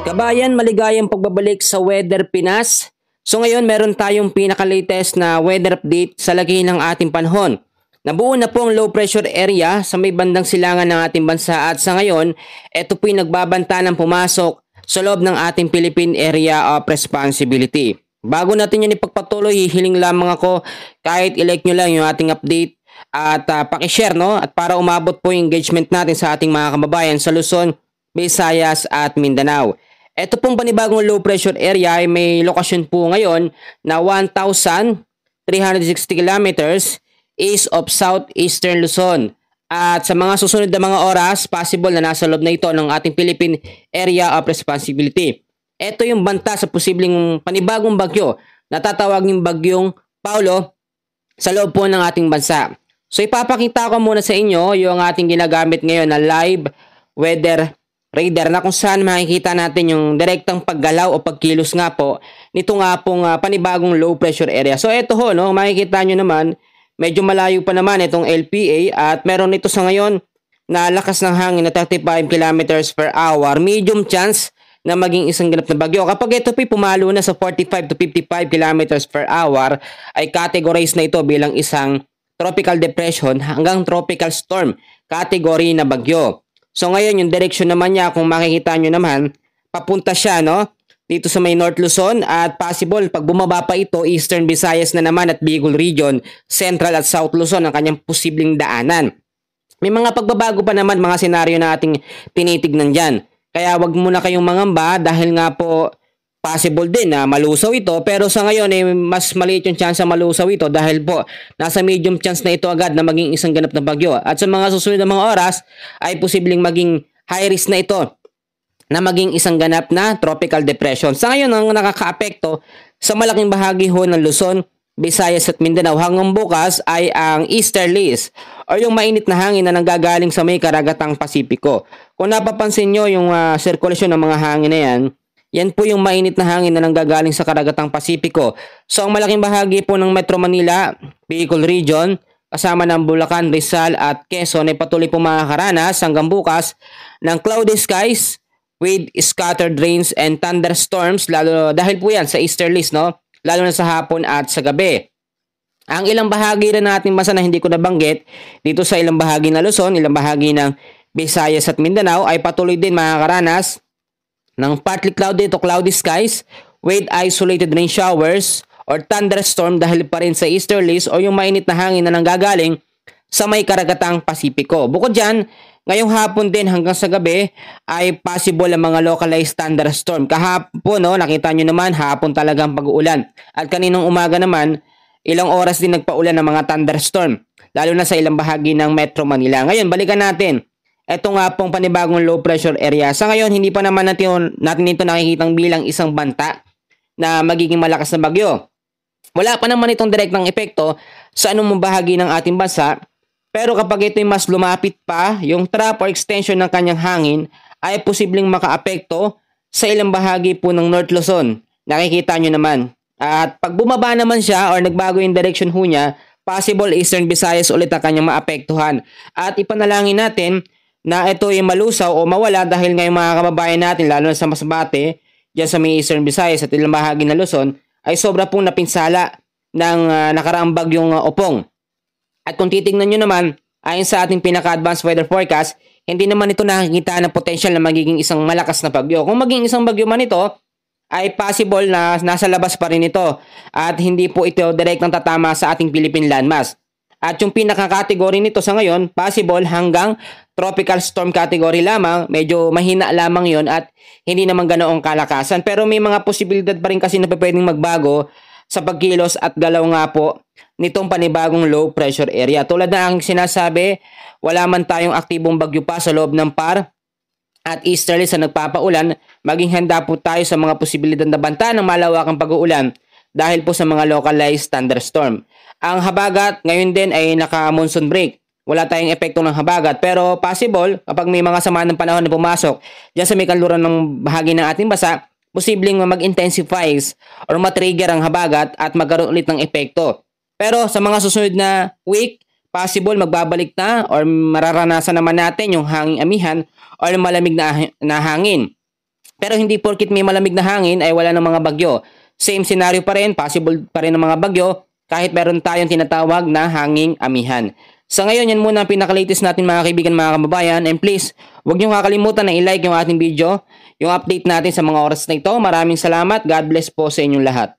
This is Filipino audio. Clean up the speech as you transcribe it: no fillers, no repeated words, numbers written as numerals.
Kabayan, maligayang pagbabalik sa Weather Pinas. So ngayon meron tayong pinaka-latest na weather update sa lagay ng ating panahon. Nabuo na po ang low pressure area sa may bandang silangan ng ating bansa at sa ngayon, ito po'y nagbabanta ng pumasok sa loob ng ating Philippine Area of Responsibility. Bago natin yan ipagpatuloy, hihiling lamang ako kahit i-like nyo lang yung ating update at pakishare, no? At para umabot po yung engagement natin sa ating mga kababayan sa Luzon, Visayas at Mindanao. Ito pong panibagong low pressure area ay may lokasyon po ngayon na 1,360 kilometers east of southeastern Luzon. At sa mga susunod na mga oras, possible na nasa loob na ito ng ating Philippine Area of Responsibility. Ito yung banta sa posibleng panibagong bagyo na tatawaging bagyong Paulo sa loob po ng ating bansa. So ipapakita ko muna sa inyo yung ating ginagamit ngayon na live weather radar na kung saan makikita natin yung direktang paggalaw o pagkilos nga po nito nga pong panibagong low pressure area. So ito ho, no, makikita nyo naman, medyo malayo pa naman itong LPA at meron nito sa ngayon na lakas ng hangin na 35 kilometers per hour. Medium chance na maging isang ganap na bagyo. Kapag ito po'y pumalo na sa 45 to 55 kilometers per hour, ay categorize na ito bilang isang tropical depression hanggang tropical storm category na bagyo. So ngayon yung direction naman niya, kung makikita nyo naman, papunta siya, no, dito sa may North Luzon at possible pag bumaba pa ito, Eastern Visayas na naman at Bicol Region, Central at South Luzon ang kanyang posibleng daanan. May mga pagbabago pa naman mga senaryo na ating tinitignan dyan. Kaya wag muna kayong mangamba dahil nga po possible din na malusaw ito, pero sa ngayon mas maliit yung chance na malusaw ito dahil po nasa medium chance na ito agad na maging isang ganap na bagyo. At sa mga susunod na mga oras ay posibleng maging high risk na ito na maging isang ganap na tropical depression. Sa ngayon ang nakakaapekto sa malaking bahagi ho ng Luzon, Visayas at Mindanao hanggang bukas ay ang easterlies o yung mainit na hangin na nanggagaling sa may karagatang Pasipiko. Kung napapansin nyo yung sirkulasyon ng mga hangin na yan po yung mainit na hangin na nanggagaling sa karagatang Pasipiko. So ang malaking bahagi po ng Metro Manila, Bicol Region, kasama ng Bulacan, Rizal at Quezon ay patuloy po makakaranas hanggang bukas ng cloudy skies with scattered rains and thunderstorms, lalo dahil po yan sa easterlies, no? Lalo na sa hapon at sa gabi. Ang ilang bahagi rin natin basa na hindi ko nabanggit dito sa ilang bahagi ng Luzon, ilang bahagi ng Visayas at Mindanao ay patuloy din makakaranas ng partly cloudy to cloudy skies with isolated rain showers or thunderstorm dahil pa rin sa easterlies o yung mainit na hangin na nanggagaling sa may karagatang Pasipiko. Bukod dyan, ngayong hapon din hanggang sa gabi ay possible ang mga localized thunderstorm. Kahapon, no, nakita nyo naman, hapon talagang pag-uulan. At kaninang umaga naman, ilang oras din nagpaulan ng mga thunderstorm, lalo na sa ilang bahagi ng Metro Manila. Ngayon, balikan natin. Ito nga pong panibagong low pressure area. Sa ngayon, hindi pa naman natin ito nakikitang bilang isang banta na magiging malakas na bagyo. Wala pa naman itong direktang epekto sa anumang bahagi ng ating bansa. Pero kapag ito'y mas lumapit pa, yung trap or extension ng kanyang hangin ay posibleng makaapekto sa ilang bahagi po ng North Luzon. Nakikita nyo naman. At pag bumaba naman siya or nagbago yung direction ho niya, possible Eastern Visayas ulit ang kanyang maapektuhan. At ipanalangin natin na ito ay malusaw o mawala dahil ngayong mga kababayan natin, lalo na sa Masbate, dyan sa may Eastern Visayas at ilang bahagi ng Luzon, ay sobra pong napinsala ng nakaraang bagyong Opong. At kung titingnan nyo naman, ayon sa ating pinaka-advanced weather forecast, hindi naman ito nakikita ng potential na magiging isang malakas na bagyo. Kung maging isang bagyo man ito, ay possible na nasa labas pa rin ito at hindi po ito direktang tatama sa ating Philippine landmass. At yung pinaka-category nito sa ngayon, possible hanggang tropical storm category lamang, medyo mahina lamang yon at hindi naman ganoong kalakasan. Pero may mga posibilidad pa rin kasi na pwedeng magbago sa pagkilos at galaw nga po nitong panibagong low pressure area. Tulad na ang sinasabi, wala man tayong aktibong bagyo pa sa loob ng PAR at easterly sa nagpapaulan, maging handa po tayo sa mga posibilidad na banta ng malawakang pag-uulan dahil po sa mga localized thunderstorm. Ang habagat ngayon din ay naka-monsoon break. Wala tayong epekto ng habagat pero possible kapag may mga sama ng panahon na pumasok dyan sa may kanluran ng bahagi ng ating bansa, posibleng mag-intensifies or matrigger ang habagat at magkaroon ulit ng epekto. Pero sa mga susunod na week, possible magbabalik na or mararanasan naman natin yung hanging amihan or malamig na hangin. Pero hindi porkit may malamig na hangin ay wala ng mga bagyo. Same scenario pa rin, possible pa rin ng mga bagyo kahit meron tayong tinatawag na hanging amihan. Sa ngayon, yan muna ang pinaka-latest natin mga kaibigan, mga kababayan. And please, huwag niyo kakalimutan na i-like yung ating video, yung update natin sa mga oras na ito. Maraming salamat. God bless po sa inyong lahat.